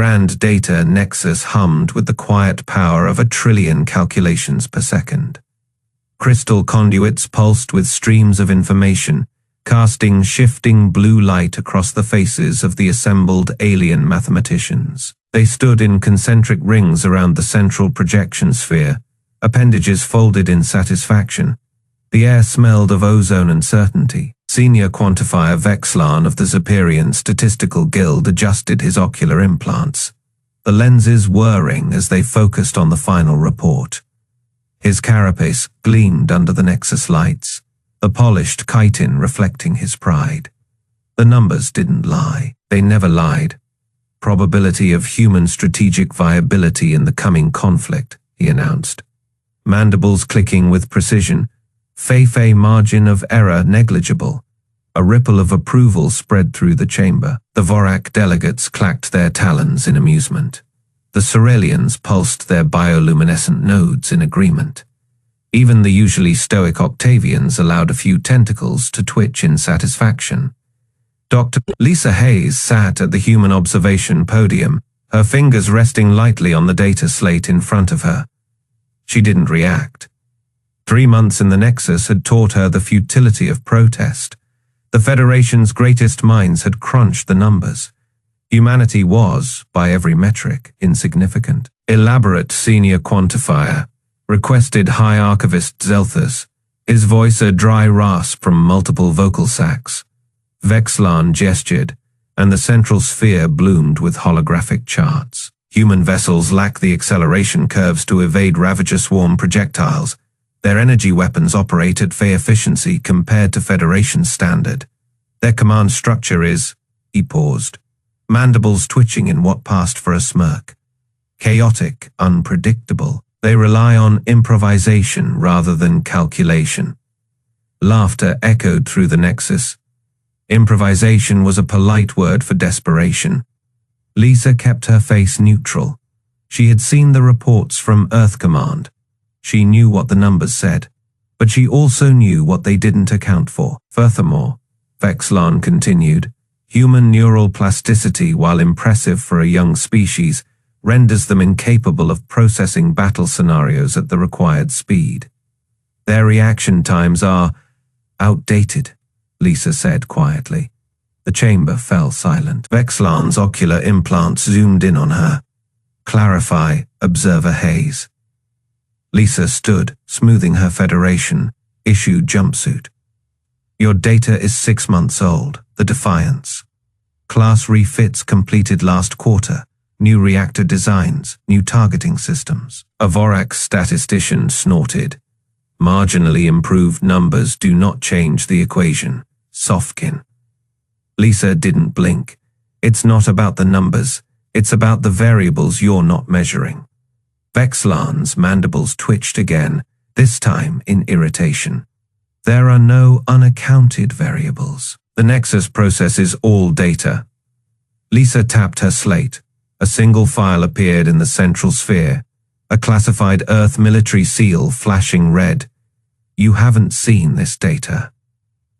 Grand Data Nexus hummed with the quiet power of 1 trillion calculations per second. Crystal conduits pulsed with streams of information, casting shifting blue light across the faces of the assembled alien mathematicians. They stood in concentric rings around the central projection sphere, appendages folded in satisfaction. The air smelled of ozone and certainty. Senior Quantifier Vex'larn of the Zeperian Statistical Guild adjusted his ocular implants, the lenses whirring as they focused on the final report. His carapace gleamed under the Nexus lights, the polished chitin reflecting his pride. The numbers didn't lie. They never lied. Probability of human strategic viability in the coming conflict, he announced. Mandibles clicking with precision, Fei margin of error negligible. A ripple of approval spread through the chamber. The Vorak delegates clacked their talons in amusement. The Ceralians pulsed their bioluminescent nodes in agreement. Even the usually stoic Octavians allowed a few tentacles to twitch in satisfaction. Dr. Lisa Hayes sat at the human observation podium, her fingers resting lightly on the data slate in front of her. She didn't react. 3 months in the Nexus had taught her the futility of protest. The Federation's greatest minds had crunched the numbers. Humanity was, by every metric, insignificant. Elaborate Senior Quantifier requested High Archivist Zelthus, his voice a dry rasp from multiple vocal sacs. Vex'larn gestured, and the central sphere bloomed with holographic charts. Human vessels lack the acceleration curves to evade Ravager Swarm projectiles. Their energy weapons operate at Fey efficiency compared to Federation standard. Their command structure is, he paused, mandibles twitching in what passed for a smirk. Chaotic, unpredictable. They rely on improvisation rather than calculation. Laughter echoed through the Nexus. Improvisation was a polite word for desperation. Lisa kept her face neutral. She had seen the reports from Earth Command. She knew what the numbers said, but she also knew what they didn't account for. Furthermore, Vex'larn continued, human neural plasticity, while impressive for a young species, renders them incapable of processing battle scenarios at the required speed. Their reaction times are outdated, Lisa said quietly. The chamber fell silent. Vex'larn's ocular implants zoomed in on her. Clarify, Observer Hayes. Lisa stood, smoothing her Federation-issued jumpsuit. Your data is 6 months old, the Defiance. Class refits completed last quarter. New reactor designs, new targeting systems. A Vorak statistician snorted. Marginally improved numbers do not change the equation. Softkin. Lisa didn't blink. It's not about the numbers. It's about the variables you're not measuring. Vex'larn's mandibles twitched again, this time in irritation. There are no unaccounted variables. The Nexus processes all data. Lisa tapped her slate. A single file appeared in the central sphere, a classified Earth military seal flashing red. You haven't seen this data.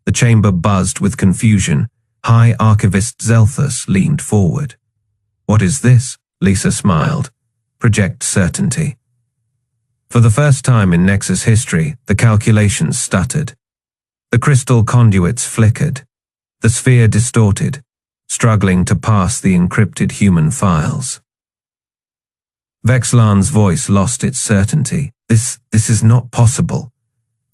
The chamber buzzed with confusion. High Archivist Zelthus leaned forward. What is this? Lisa smiled. Project certainty. For the first time in Nexus history, the calculations stuttered. The crystal conduits flickered. The sphere distorted, struggling to pass the encrypted human files. Vex'larn's voice lost its certainty. This is not possible.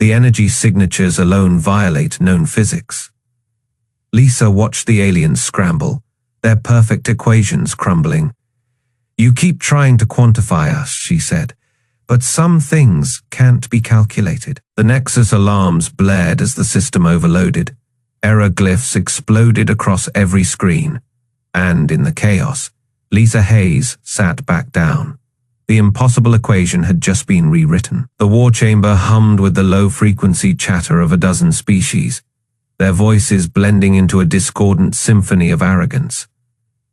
The energy signatures alone violate known physics. Lisa watched the aliens scramble, their perfect equations crumbling. You keep trying to quantify us, she said, but some things can't be calculated. The Nexus alarms blared as the system overloaded. Error glyphs exploded across every screen. And in the chaos, Lisa Hayes sat back down. The impossible equation had just been rewritten. The war chamber hummed with the low-frequency chatter of a dozen species, their voices blending into a discordant symphony of arrogance.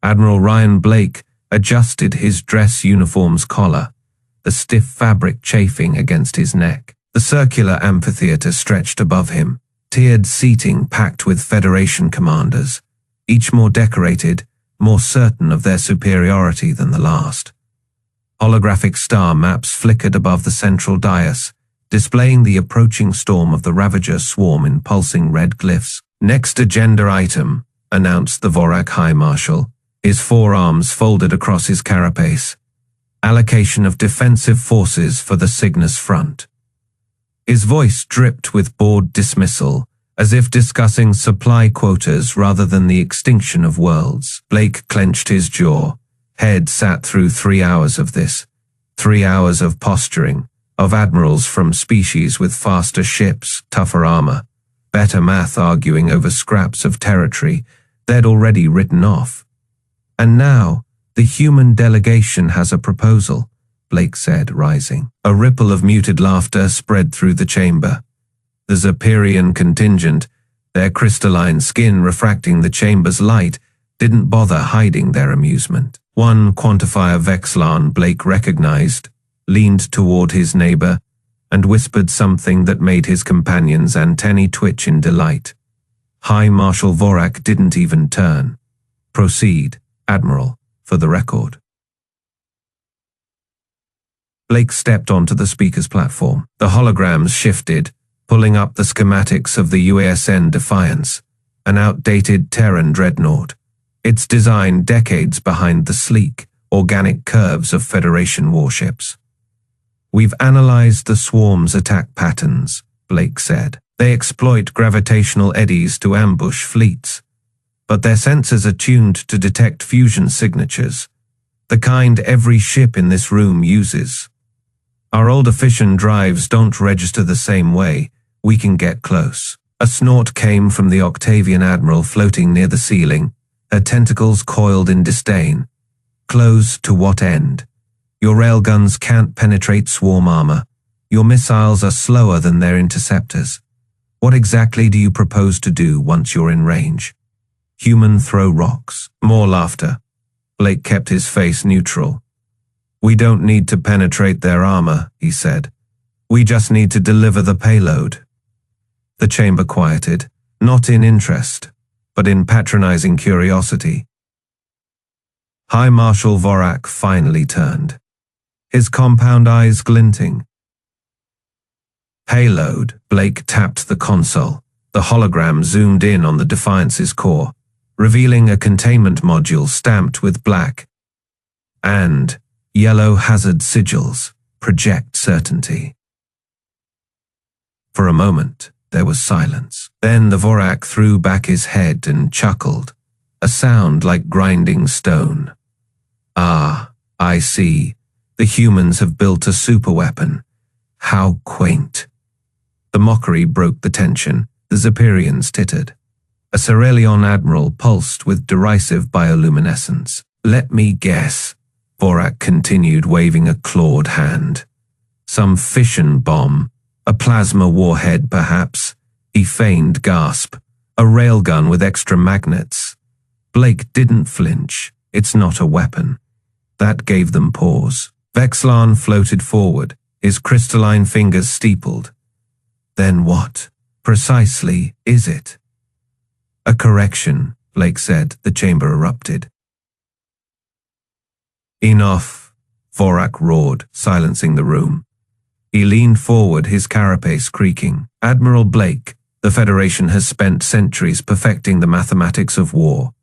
Admiral Ryan Blake adjusted his dress uniform's collar, the stiff fabric chafing against his neck. The circular amphitheater stretched above him, tiered seating packed with Federation commanders, each more decorated, more certain of their superiority than the last. Holographic star maps flickered above the central dais, displaying the approaching storm of the Ravager Swarm in pulsing red glyphs. "Next agenda item," announced the Vorak High Marshal, his forearms folded across his carapace. "Allocation of defensive forces for the Cygnus front." His voice dripped with bored dismissal, as if discussing supply quotas rather than the extinction of worlds. Blake clenched his jaw. Head sat through 3 hours of this. 3 hours of posturing, of admirals from species with faster ships, tougher armor, better math arguing over scraps of territory they'd already written off. "And now, the human delegation has a proposal," Blake said, rising. A ripple of muted laughter spread through the chamber. The Zephyrian contingent, their crystalline skin refracting the chamber's light, didn't bother hiding their amusement. One Quantifier Vex'larn Blake recognized, leaned toward his neighbor, and whispered something that made his companion's antennae twitch in delight. High Marshal Vorak didn't even turn. "Proceed, Admiral, for the record." Blake stepped onto the speaker's platform. The holograms shifted, pulling up the schematics of the UASN Defiance, an outdated Terran dreadnought, its design decades behind the sleek, organic curves of Federation warships. "We've analyzed the swarm's attack patterns," Blake said. "They exploit gravitational eddies to ambush fleets, but their sensors are tuned to detect fusion signatures, the kind every ship in this room uses. Our older fission drives don't register the same way. We can get close." A snort came from the Octavian Admiral floating near the ceiling, her tentacles coiled in disdain. "Close to what end? Your railguns can't penetrate swarm armor. Your missiles are slower than their interceptors. What exactly do you propose to do once you're in range? Human throw rocks." More laughter. Blake kept his face neutral. "We don't need to penetrate their armor," he said. "We just need to deliver the payload." The chamber quieted, not in interest, but in patronizing curiosity. High Marshal Vorak finally turned, his compound eyes glinting. "Payload," Blake tapped the console. The hologram zoomed in on the Defiance's core, revealing a containment module stamped with black and yellow hazard sigils, "Project Certainty." For a moment, there was silence. Then the Vorak threw back his head and chuckled, a sound like grinding stone. "Ah, I see. The humans have built a superweapon. How quaint." The mockery broke the tension. The Zephyrians tittered. A Cerelion admiral pulsed with derisive bioluminescence. "Let me guess," Vorak continued, waving a clawed hand. "Some fission bomb, a plasma warhead perhaps." He feigned gasp. "A railgun with extra magnets." Blake didn't flinch. "It's not a weapon." That gave them pause. Vex'larn floated forward, his crystalline fingers steepled. "Then what, precisely, is it?" "A correction," Blake said. The chamber erupted. "Enough," Vorak roared, silencing the room. He leaned forward, his carapace creaking. "Admiral Blake, the Federation has spent centuries perfecting the mathematics of war.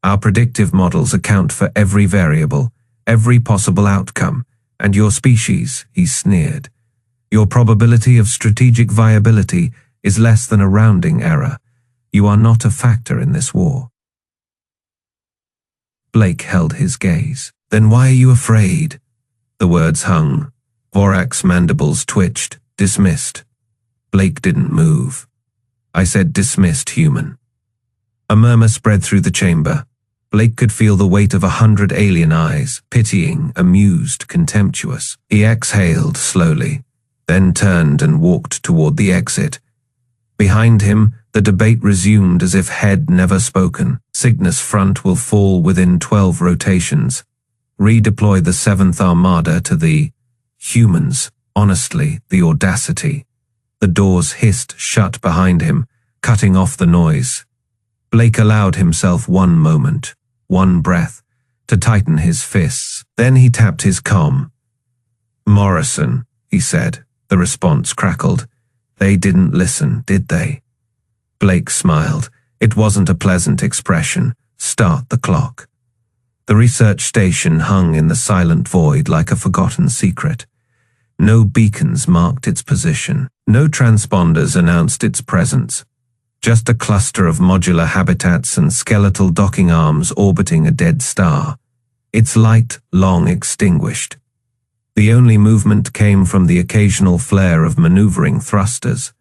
Our predictive models account for every variable, every possible outcome, and your species," he sneered. "Your probability of strategic viability is less than a rounding error. You are not a factor in this war." Blake held his gaze. "Then why are you afraid?" The words hung. Vorak's mandibles twitched, dismissed. Blake didn't move. "I said dismissed, human." A murmur spread through the chamber. Blake could feel the weight of 100 alien eyes, pitying, amused, contemptuous. He exhaled slowly, then turned and walked toward the exit. Behind him, the debate resumed as if head never spoken. "Cygnus front will fall within 12 rotations. Redeploy the 7th Armada to the humans. Honestly, the audacity." The doors hissed shut behind him, cutting off the noise. Blake allowed himself one moment. one breath, to tighten his fists. Then he tapped his comm. "Morrison," he said. The response crackled. "They didn't listen, did they?" Blake smiled. It wasn't a pleasant expression. "Start the clock." The research station hung in the silent void like a forgotten secret. No beacons marked its position. No transponders announced its presence. Just a cluster of modular habitats and skeletal docking arms orbiting a dead star, its light long extinguished. The only movement came from the occasional flare of maneuvering thrusters,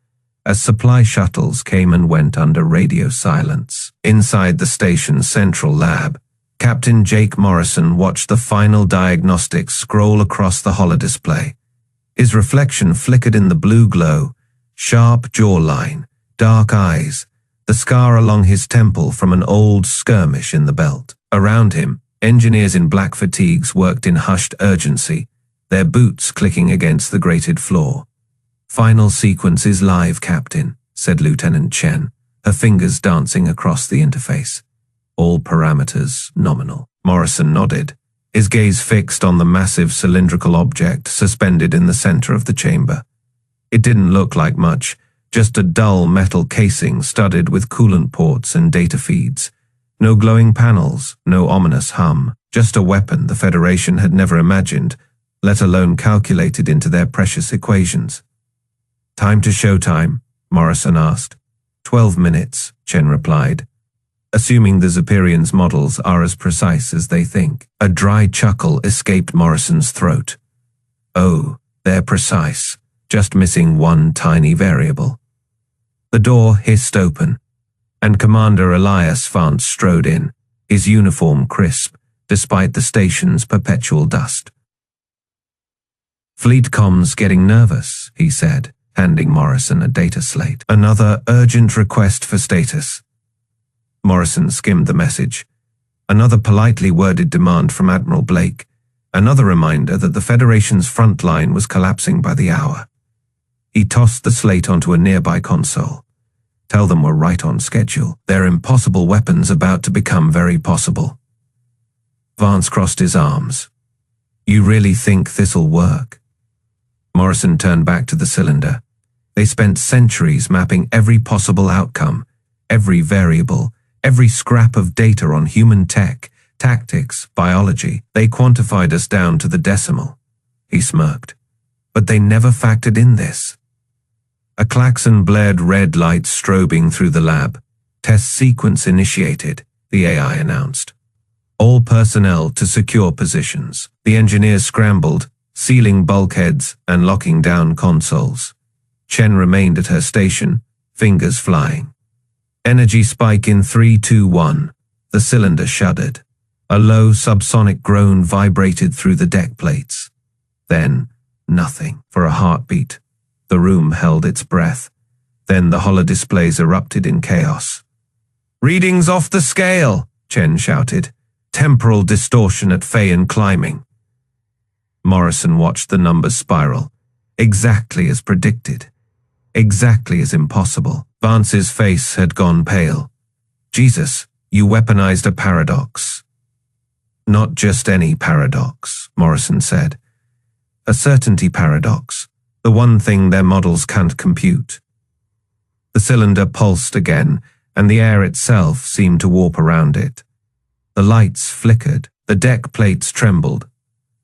as supply shuttles came and went under radio silence. Inside the station's central lab, Captain Jake Morrison watched the final diagnostics scroll across the holodisplay. His reflection flickered in the blue glow, sharp jawline, dark eyes, the scar along his temple from an old skirmish in the belt. Around him, engineers in black fatigues worked in hushed urgency, their boots clicking against the grated floor. "Final sequence is live, Captain," said Lieutenant Chen, her fingers dancing across the interface. "All parameters nominal." Morrison nodded, his gaze fixed on the massive cylindrical object suspended in the center of the chamber. It didn't look like much, just a dull metal casing studded with coolant ports and data feeds. No glowing panels, no ominous hum, just a weapon the Federation had never imagined, let alone calculated into their precious equations. "Time to showtime?" Morrison asked. 12 minutes, Chen replied, assuming the Zephyrians' models are as precise as they think. A dry chuckle escaped Morrison's throat. "Oh, they're precise, just missing one tiny variable." The door hissed open, and Commander Elias Vance strode in, his uniform crisp, despite the station's perpetual dust. "Fleet comms getting nervous," he said, handing Morrison a data slate. "Another urgent request for status." Morrison skimmed the message. Another politely worded demand from Admiral Blake, another reminder that the Federation's front line was collapsing by the hour. He tossed the slate onto a nearby console. Tell them we're right on schedule. Their impossible weapons about to become very possible. Vance crossed his arms. "You really think this'll work?" Morrison turned back to the cylinder. They spent centuries mapping every possible outcome, every variable, every scrap of data on human tech, tactics, biology. They quantified us down to the decimal. He smirked. But they never factored in this. A klaxon blared, red lights strobing through the lab. "Test sequence initiated," the AI announced. "All personnel to secure positions." The engineers scrambled, sealing bulkheads and locking down consoles. Chen remained at her station, fingers flying. "Energy spike in 3, 2, 1. The cylinder shuddered. A low subsonic groan vibrated through the deck plates. Then, nothing. For a heartbeat, the room held its breath. Then the holodisplays erupted in chaos. "Readings off the scale," Chen shouted. "Temporal distortion at Phaeon climbing." Morrison watched the numbers spiral. Exactly as predicted. Exactly as impossible. Vance's face had gone pale. "Jesus, you weaponized a paradox." "Not just any paradox," Morrison said. "A certainty paradox, the one thing their models can't compute." The cylinder pulsed again, and the air itself seemed to warp around it. The lights flickered, the deck plates trembled.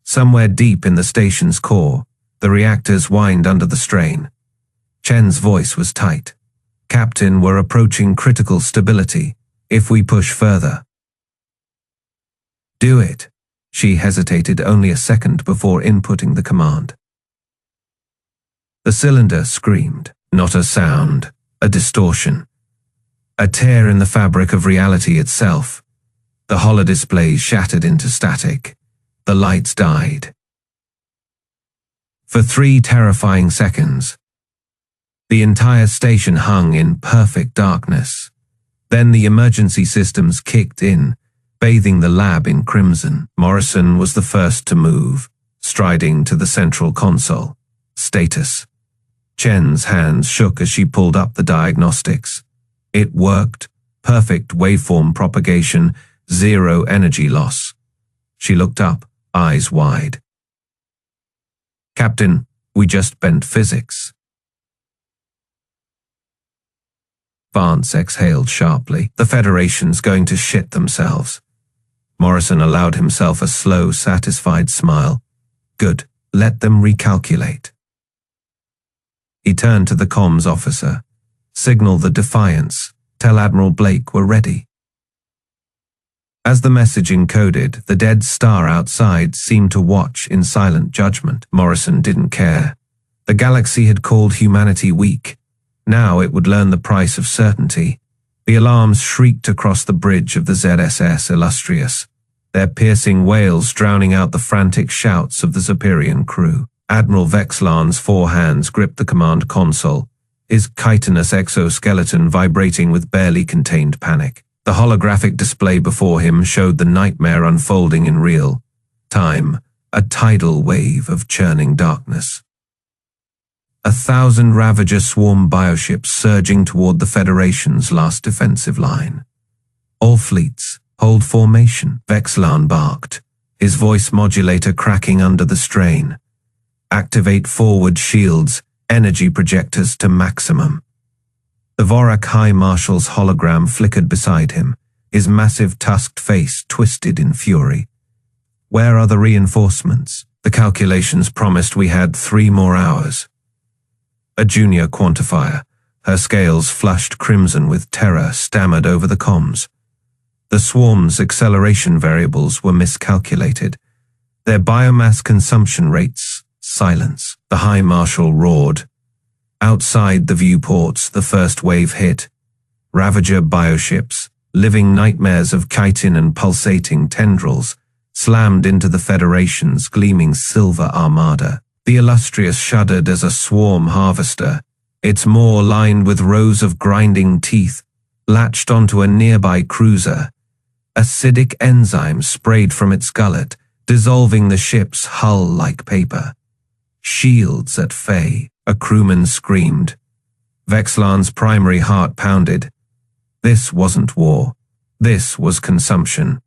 Somewhere deep in the station's core, the reactors whined under the strain. Chen's voice was tight. "Captain, we're approaching critical stability. If we push further." "Do it." She hesitated only a second before inputting the command. The cylinder screamed. Not a sound, a distortion. A tear in the fabric of reality itself. The holodisplays shattered into static. The lights died. For 3 terrifying seconds, the entire station hung in perfect darkness. Then the emergency systems kicked in, bathing the lab in crimson. Morrison was the first to move, striding to the central console. Status. Chen's hands shook as she pulled up the diagnostics. It worked. Perfect waveform propagation, Zero energy loss. She looked up, eyes wide. Captain, we just bent physics. Vance exhaled sharply. The Federation's going to shit themselves. Morrison allowed himself a slow, satisfied smile. Good, let them recalculate. He turned to the comms officer. Signal the Defiance. Tell Admiral Blake we're ready. As the message encoded, the dead star outside seemed to watch in silent judgment. Morrison didn't care. The galaxy had called humanity weak. Now it would learn the price of certainty. The alarms shrieked across the bridge of the ZSS Illustrious, their piercing wails drowning out the frantic shouts of the Zephyrian crew. Admiral Vex'larn's 4 hands gripped the command console, his chitinous exoskeleton vibrating with barely contained panic. The holographic display before him showed the nightmare unfolding in real time, a tidal wave of churning darkness. 1,000 Ravager Swarm bioships surging toward the Federation's last defensive line. All fleets, hold formation, Vex'larn barked, his voice modulator cracking under the strain. Activate forward shields, energy projectors to maximum. The Vorak High Marshal's hologram flickered beside him, his massive tusked face twisted in fury. Where are the reinforcements? The calculations promised we had 3 more hours. A junior quantifier, her scales flushed crimson with terror, stammered over the comms. The swarm's acceleration variables were miscalculated. Their biomass consumption rates, silence. The High Marshal roared. Outside the viewports, the first wave hit. Ravager bioships, living nightmares of chitin and pulsating tendrils, slammed into the Federation's gleaming silver armada. The Illustrious shuddered as a swarm harvester, its maw lined with rows of grinding teeth, latched onto a nearby cruiser. Acidic enzymes sprayed from its gullet, dissolving the ship's hull like paper. Shields at Faye, a crewman screamed. Vex'larn's primary heart pounded. This wasn't war. This was consumption.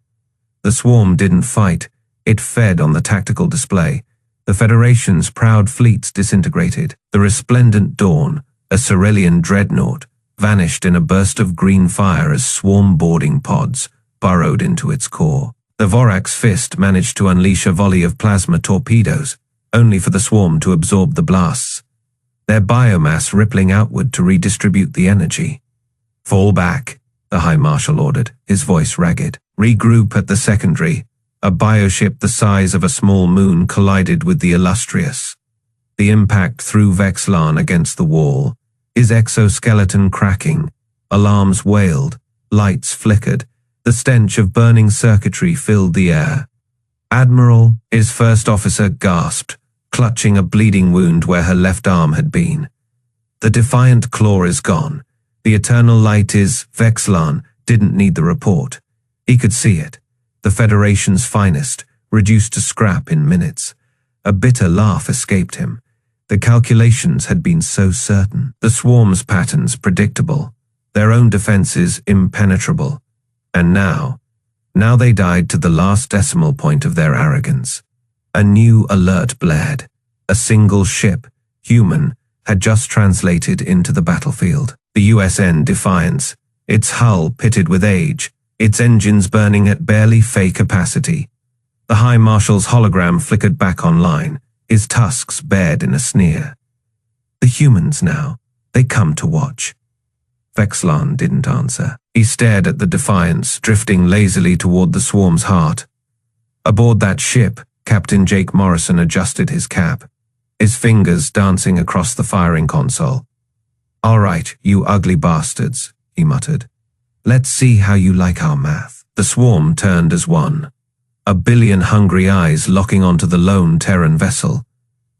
The swarm didn't fight. It fed on the tactical display. The Federation's proud fleets disintegrated. The resplendent Dawn, a Cerulean dreadnought, vanished in a burst of green fire as swarm boarding pods burrowed into its core. The Vorak's fist managed to unleash a volley of plasma torpedoes, only for the swarm to absorb the blasts, their biomass rippling outward to redistribute the energy. Fall back, the High Marshal ordered, his voice ragged. Regroup at the secondary. A bioship the size of a small moon collided with the Illustrious. The impact threw Vex'larn against the wall, his exoskeleton cracking. Alarms wailed, lights flickered, the stench of burning circuitry filled the air. Admiral, his first officer gasped, clutching a bleeding wound where her left arm had been. The defiant claw is gone. The eternal light is. Vex'larn didn't need the report. He could see it. The Federation's finest, reduced to scrap in minutes. A bitter laugh escaped him. The calculations had been so certain. The swarm's patterns predictable. Their own defenses impenetrable. And now they died to the last decimal point of their arrogance. A new alert blared. A single ship, human, had just translated into the battlefield. The USN Defiance, its hull pitted with age, its engines burning at barely Faye capacity. The High Marshal's hologram flickered back online, his tusks bared in a sneer. The humans now, they come to watch. Vex'larn didn't answer. He stared at the Defiance, drifting lazily toward the swarm's heart. Aboard that ship, Captain Jake Morrison adjusted his cap, his fingers dancing across the firing console. "All right, you ugly bastards," he muttered. "Let's see how you like our math." The swarm turned as one, a billion hungry eyes locking onto the lone Terran vessel.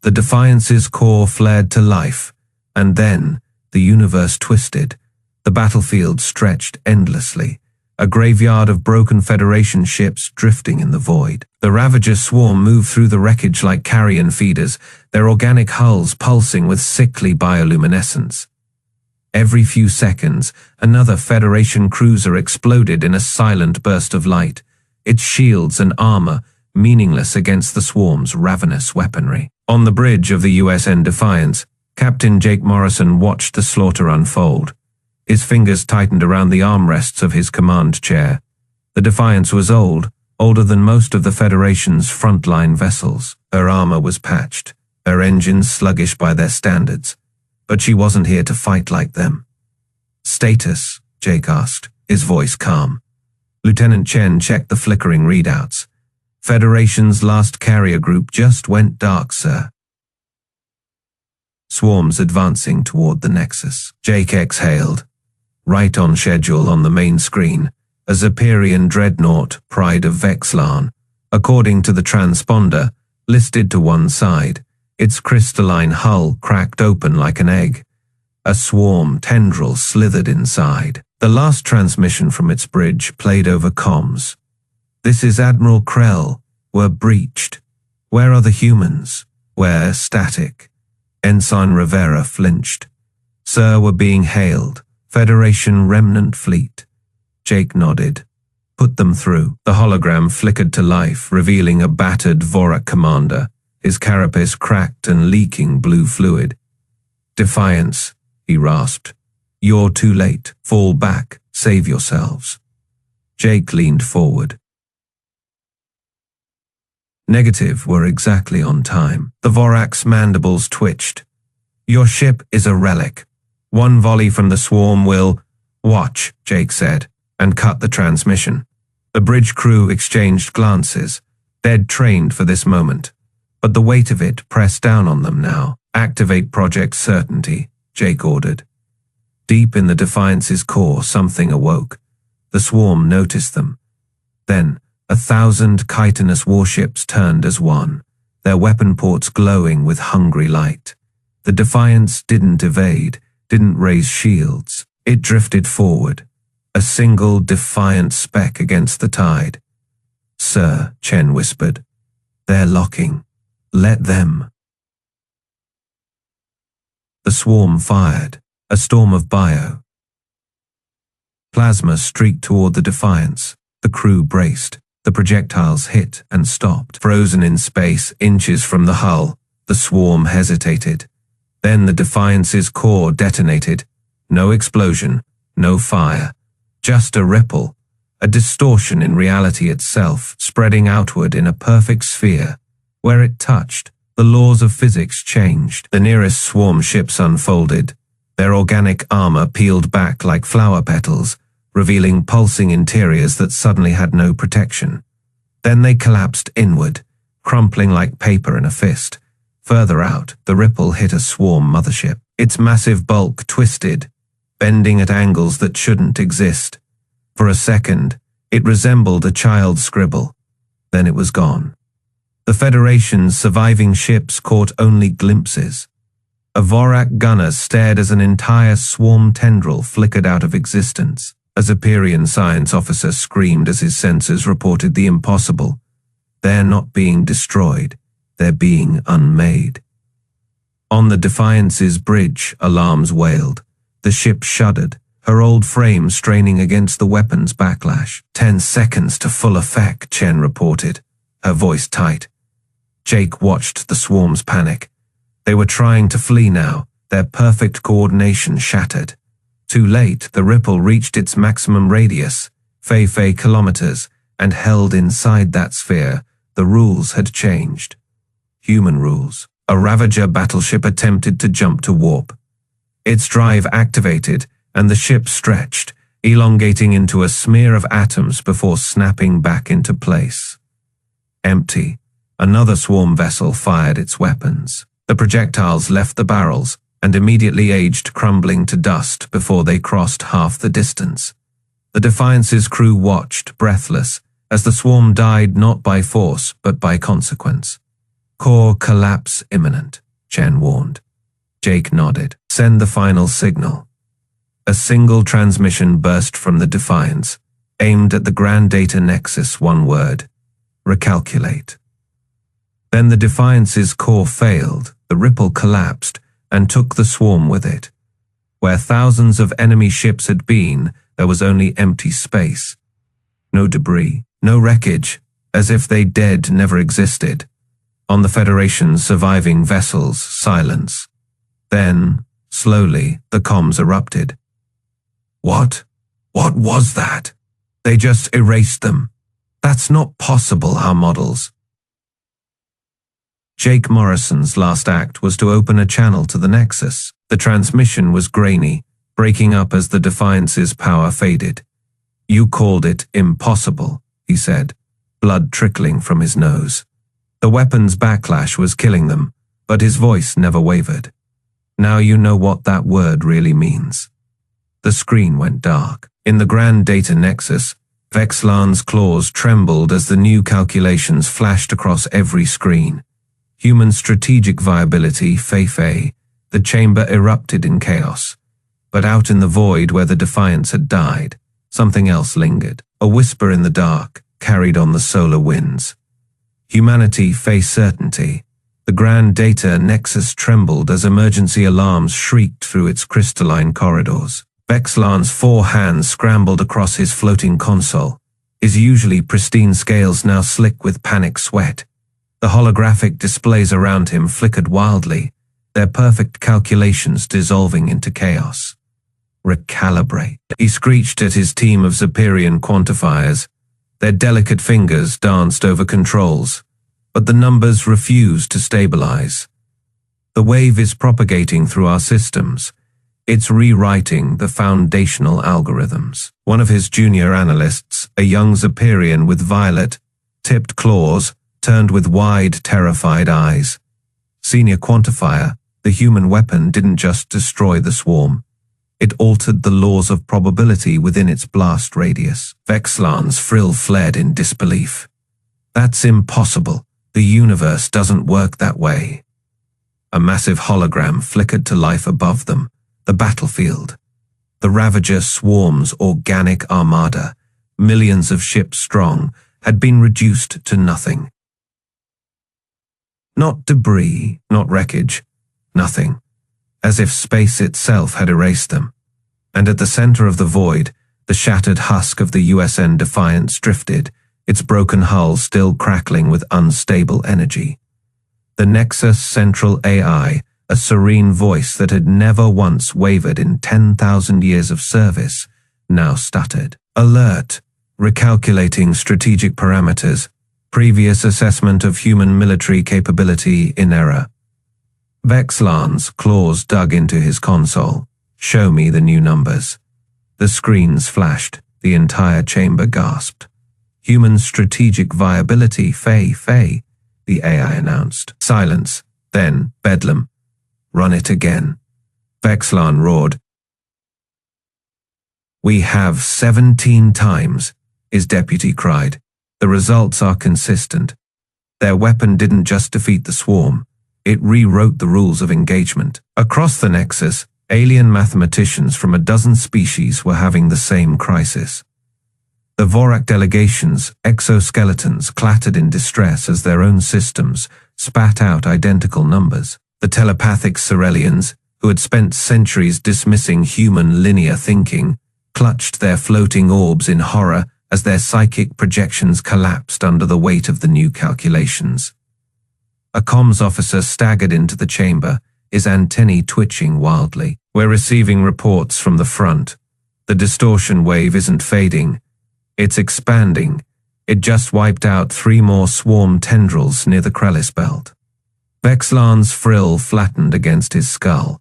The Defiance's core flared to life, and then the universe twisted. The battlefield stretched endlessly, a graveyard of broken Federation ships drifting in the void. The Ravager Swarm moved through the wreckage like carrion feeders, their organic hulls pulsing with sickly bioluminescence. Every few seconds, another Federation cruiser exploded in a silent burst of light, its shields and armor meaningless against the swarm's ravenous weaponry. On the bridge of the USN Defiance, Captain Jake Morrison watched the slaughter unfold. His fingers tightened around the armrests of his command chair. The Defiance was old, older than most of the Federation's frontline vessels. Her armor was patched, her engines sluggish by their standards. But she wasn't here to fight like them. "Status?" Jake asked, his voice calm. Lieutenant Chen checked the flickering readouts. "Federation's last carrier group just went dark, sir." Swarms advancing toward the Nexus. Jake exhaled. Right on schedule on the main screen, a Zephyrian dreadnought, Pride of Vex'larn, according to the transponder, listed to one side, its crystalline hull cracked open like an egg. A swarm tendril slithered inside. The last transmission from its bridge played over comms. "This is Admiral Krell. We're breached. Where are the humans? We're static." Ensign Rivera flinched. "Sir, we're being hailed. Federation remnant fleet." Jake nodded. "Put them through." The hologram flickered to life, revealing a battered Vorak commander, his carapace cracked and leaking blue fluid. "Defiance," he rasped. "You're too late. Fall back. Save yourselves." Jake leaned forward. Negative were exactly on time. The Vorak's mandibles twitched. "Your ship is a relic. One volley from the swarm will—" "Watch," Jake said, and cut the transmission. The bridge crew exchanged glances. They'd trained for this moment. But the weight of it pressed down on them now. "Activate Project Certainty," Jake ordered. Deep in the Defiance's core, something awoke. The swarm noticed them. Then, 1,000 chitinous warships turned as one, their weapon ports glowing with hungry light. The Defiance didn't evade, didn't raise shields. It drifted forward, a single defiant speck against the tide. "Sir," Chen whispered, "they're locking. Let them." The swarm fired, a storm of bio. Plasma streaked toward the Defiance. The crew braced. The projectiles hit and stopped. Frozen in space, inches from the hull, the swarm hesitated. Then the Defiance's core detonated. No explosion, no fire. Just a ripple, a distortion in reality itself, spreading outward in a perfect sphere. Where it touched, the laws of physics changed. The nearest swarm ships unfolded. Their organic armor peeled back like flower petals, revealing pulsing interiors that suddenly had no protection. Then they collapsed inward, crumpling like paper in a fist. Further out, the ripple hit a swarm mothership. Its massive bulk twisted, bending at angles that shouldn't exist. For a second, it resembled a child's scribble. Then it was gone. The Federation's surviving ships caught only glimpses. A Vorak gunner stared as an entire swarm tendril flickered out of existence. A Zephyrian science officer screamed as his sensors reported the impossible. They're not being destroyed. They're being unmade. On the Defiance's bridge, alarms wailed. The ship shuddered, her old frame straining against the weapon's backlash. 10 seconds to full effect, Chen reported, her voice tight. Jake watched the swarms panic. They were trying to flee now, their perfect coordination shattered. Too late, the ripple reached its maximum radius, Fei kilometers, and held inside that sphere. The rules had changed. Human rules. A Ravager battleship attempted to jump to warp. Its drive activated, and the ship stretched, elongating into a smear of atoms before snapping back into place. Empty. Another swarm vessel fired its weapons. The projectiles left the barrels and immediately aged, crumbling to dust before they crossed half the distance. The Defiance's crew watched, breathless, as the swarm died not by force but by consequence. "Core collapse imminent," Chen warned. Jake nodded. "Send the final signal." A single transmission burst from the Defiance, aimed at the Grand Data Nexus. One word: recalculate. Then the Defiance's core failed, the ripple collapsed, and took the swarm with it. Where thousands of enemy ships had been, there was only empty space. No debris, no wreckage, as if they dead never existed. On the Federation's surviving vessels, silence. Then, slowly, the comms erupted. What? What was that? They just erased them. That's not possible, our models. Jake Morrison's last act was to open a channel to the Nexus. The transmission was grainy, breaking up as the Defiance's power faded. You called it impossible, he said, blood trickling from his nose. The weapon's backlash was killing them, but his voice never wavered. Now you know what that word really means. The screen went dark. In the Grand Data Nexus, Vex'larn's claws trembled as the new calculations flashed across every screen. Human strategic viability, Sci-Fi, the chamber erupted in chaos. But out in the void where the Defiance had died, something else lingered. A whisper in the dark, carried on the solar winds. Humanity faced certainty. The Grand Data Nexus trembled as emergency alarms shrieked through its crystalline corridors. Vex'larn's 4 hands scrambled across his floating console, his usually pristine scales now slick with panic sweat. The holographic displays around him flickered wildly, their perfect calculations dissolving into chaos. Recalibrate. He screeched at his team of Zephyrian quantifiers. Their delicate fingers danced over controls, but the numbers refused to stabilize. The wave is propagating through our systems. It's rewriting the foundational algorithms. One of his junior analysts, a young Zephyrian with violet, tipped claws, turned with wide, terrified eyes. Senior Quantifier, the human weapon didn't just destroy the swarm. It altered the laws of probability within its blast radius. Vex'larn's frill fled in disbelief. That's impossible. The universe doesn't work that way. A massive hologram flickered to life above them. The battlefield. The Ravager Swarm's organic armada, millions of ships strong, had been reduced to nothing. Not debris, not wreckage, nothing. As if space itself had erased them. And at the center of the void, the shattered husk of the USN Defiance drifted, its broken hull still crackling with unstable energy. The Nexus Central AI, a serene voice that had never once wavered in 10,000 years of service, now stuttered. Alert, recalculating strategic parameters, previous assessment of human military capability in error. Vex'larn's claws dug into his console. Show me the new numbers. The screens flashed, the entire chamber gasped. Human strategic viability, Sci-Fi, the AI announced. Silence, then bedlam. Run it again. Vex'larn roared. We have 17 times, his deputy cried. The results are consistent. Their weapon didn't just defeat the swarm, it rewrote the rules of engagement. Across the Nexus, alien mathematicians from a dozen species were having the same crisis. The Vorak delegation's exoskeletons clattered in distress as their own systems spat out identical numbers. The telepathic Cerelians, who had spent centuries dismissing human linear thinking, clutched their floating orbs in horror as their psychic projections collapsed under the weight of the new calculations. A comms officer staggered into the chamber, his antennae twitching wildly. We're receiving reports from the front. The distortion wave isn't fading. It's expanding. It just wiped out 3 more swarm tendrils near the Krellis belt. Vex'larn's frill flattened against his skull.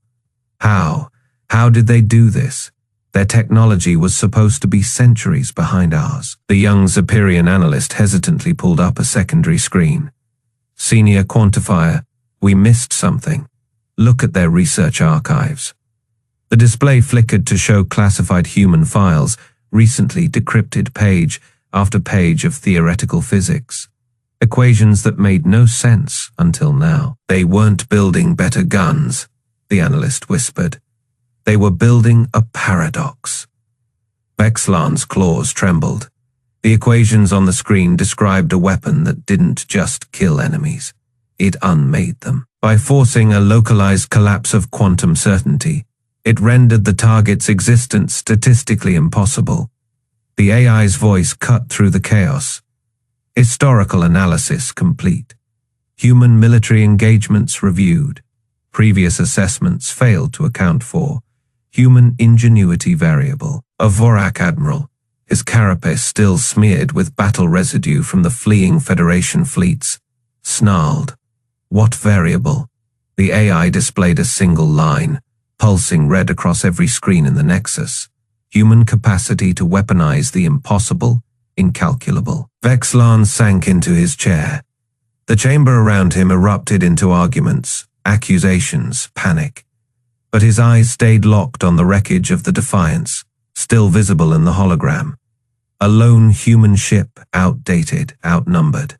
How? How did they do this? Their technology was supposed to be centuries behind ours. The young Zephyrian analyst hesitantly pulled up a secondary screen. Senior Quantifier, we missed something. Look at their research archives. The display flickered to show classified human files, recently decrypted page after page of theoretical physics. Equations that made no sense until now. They weren't building better guns, the analyst whispered. They were building a paradox. Vex'larn's claws trembled. The equations on the screen described a weapon that didn't just kill enemies. It unmade them. By forcing a localized collapse of quantum certainty, It rendered the target's existence statistically impossible. The AI's voice cut through the chaos. Historical analysis complete. Human military engagements reviewed. Previous assessments failed to account for. Human ingenuity variable. A Vorak admiral, his carapace still smeared with battle residue from the fleeing Federation fleets, snarled. What variable? The AI displayed a single line, pulsing red across every screen in the Nexus. Human capacity to weaponize the impossible, incalculable. Vex'larn sank into his chair. The chamber around him erupted into arguments, accusations, panic. But his eyes stayed locked on the wreckage of the Defiance, still visible in the hologram. A lone human ship, outdated, outnumbered.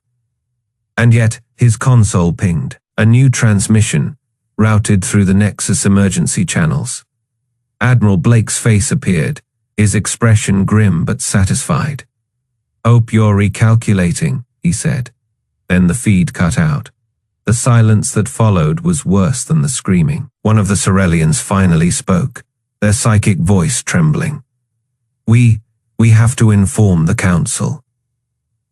And yet, his console pinged. A new transmission, routed through the Nexus emergency channels. Admiral Blake's face appeared, his expression grim but satisfied. "Hope you're recalculating," he said. Then the feed cut out. The silence that followed was worse than the screaming. One of the Cerellians finally spoke, their psychic voice trembling. We have to inform the Council."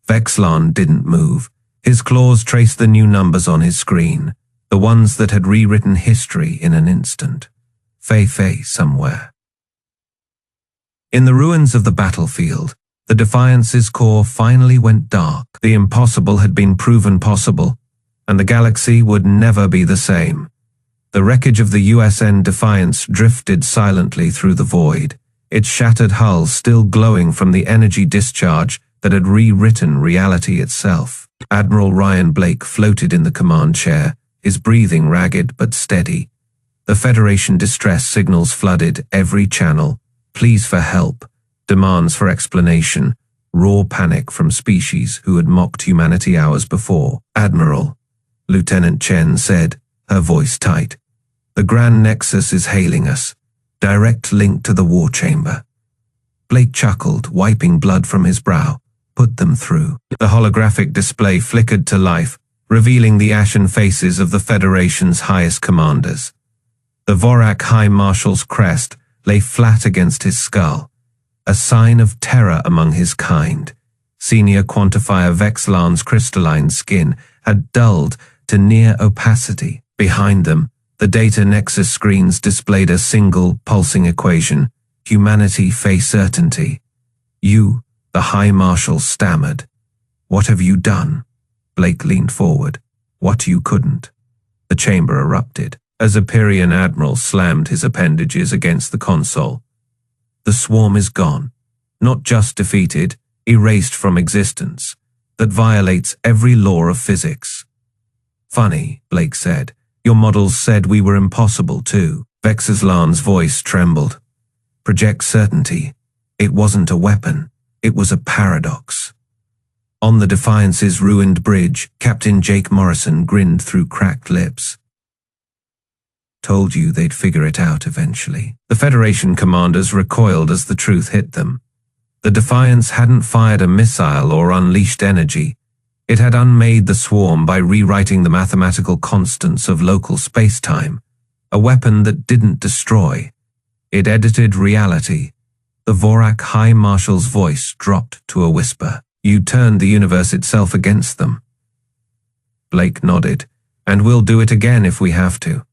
Vex'larn didn't move. His claws traced the new numbers on his screen, the ones that had rewritten history in an instant. Fei somewhere. In the ruins of the battlefield, the Defiance's core finally went dark. The impossible had been proven possible, and the galaxy would never be the same. The wreckage of the USN Defiance drifted silently through the void, its shattered hull still glowing from the energy discharge that had rewritten reality itself. Admiral Ryan Blake floated in the command chair, his breathing ragged but steady. The Federation distress signals flooded every channel, pleas for help, demands for explanation, raw panic from species who had mocked humanity hours before. "Admiral," Lieutenant Chen said, her voice tight. "The Grand Nexus is hailing us. Direct link to the war chamber." Blake chuckled, wiping blood from his brow. "Put them through." The holographic display flickered to life, revealing the ashen faces of the Federation's highest commanders. The Vorak High Marshal's crest lay flat against his skull, a sign of terror among his kind. Senior Quantifier Vex'larn's crystalline skin had dulled to near opacity. Behind them, the Data Nexus screens displayed a single, pulsing equation: humanity face certainty. "You," the High Marshal stammered. "What have you done?" Blake leaned forward. "What you couldn't." The chamber erupted, as a Pyrian admiral slammed his appendages against the console. "The swarm is gone. Not just defeated, erased from existence. That violates every law of physics." "Funny," Blake said. "Your models said we were impossible too." Vex'larn's voice trembled. "Project certainty. It wasn't a weapon. It was a paradox." On the Defiance's ruined bridge, Captain Jake Morrison grinned through cracked lips. "Told you they'd figure it out eventually." The Federation commanders recoiled as the truth hit them. The Defiance hadn't fired a missile or unleashed energy. It had unmade the swarm by rewriting the mathematical constants of local space-time, a weapon that didn't destroy. It edited reality. The Vorak High Marshal's voice dropped to a whisper. "You turned the universe itself against them." Blake nodded. "And we'll do it again if we have to."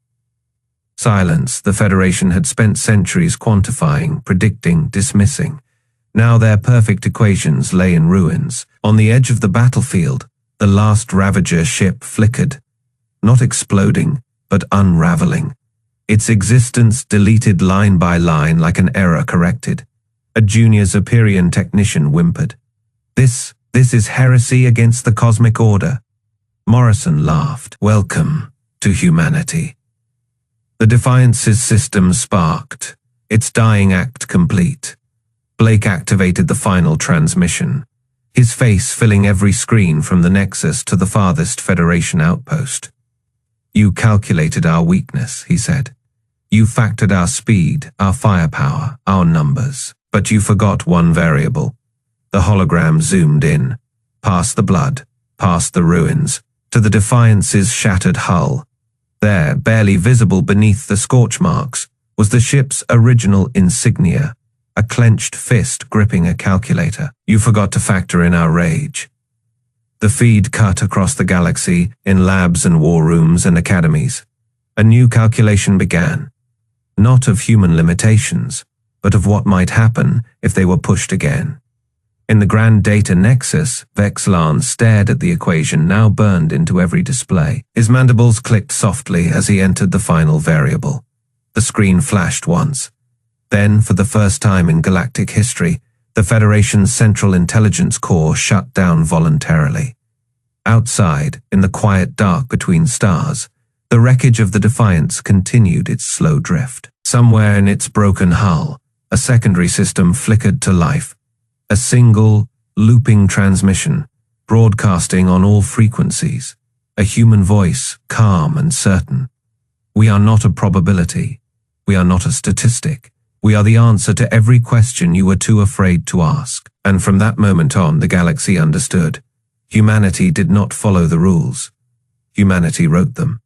Silence. The Federation had spent centuries quantifying, predicting, dismissing. Now their perfect equations lay in ruins. On the edge of the battlefield, the last Ravager ship flickered, not exploding, but unraveling. Its existence deleted line by line like an error corrected. A junior Zephyrian technician whimpered. This is heresy against the cosmic order." Morrison laughed. "Welcome to humanity." The Defiance's system sparked, its dying act complete. Blake activated the final transmission, his face filling every screen from the Nexus to the farthest Federation outpost. "You calculated our weakness," he said. "You factored our speed, our firepower, our numbers. But you forgot one variable." The hologram zoomed in, past the blood, past the ruins, to the Defiance's shattered hull. There, barely visible beneath the scorch marks, was the ship's original insignia, a clenched fist gripping a calculator. You forgot to factor in our rage. The feed cut across the galaxy in labs and war rooms and academies. A new calculation began, not of human limitations, but of what might happen if they were pushed again. In the Grand Data Nexus, Vex'larn stared at the equation now burned into every display. His mandibles clicked softly as he entered the final variable. The screen flashed once. Then, for the first time in galactic history, the Federation's Central Intelligence Corps shut down voluntarily. Outside, in the quiet dark between stars, the wreckage of the Defiance continued its slow drift. Somewhere in its broken hull, a secondary system flickered to life. A single, looping transmission, broadcasting on all frequencies. A human voice, calm and certain. We are not a probability. We are not a statistic. We are the answer to every question you were too afraid to ask. And from that moment on, the galaxy understood. Humanity did not follow the rules. Humanity wrote them.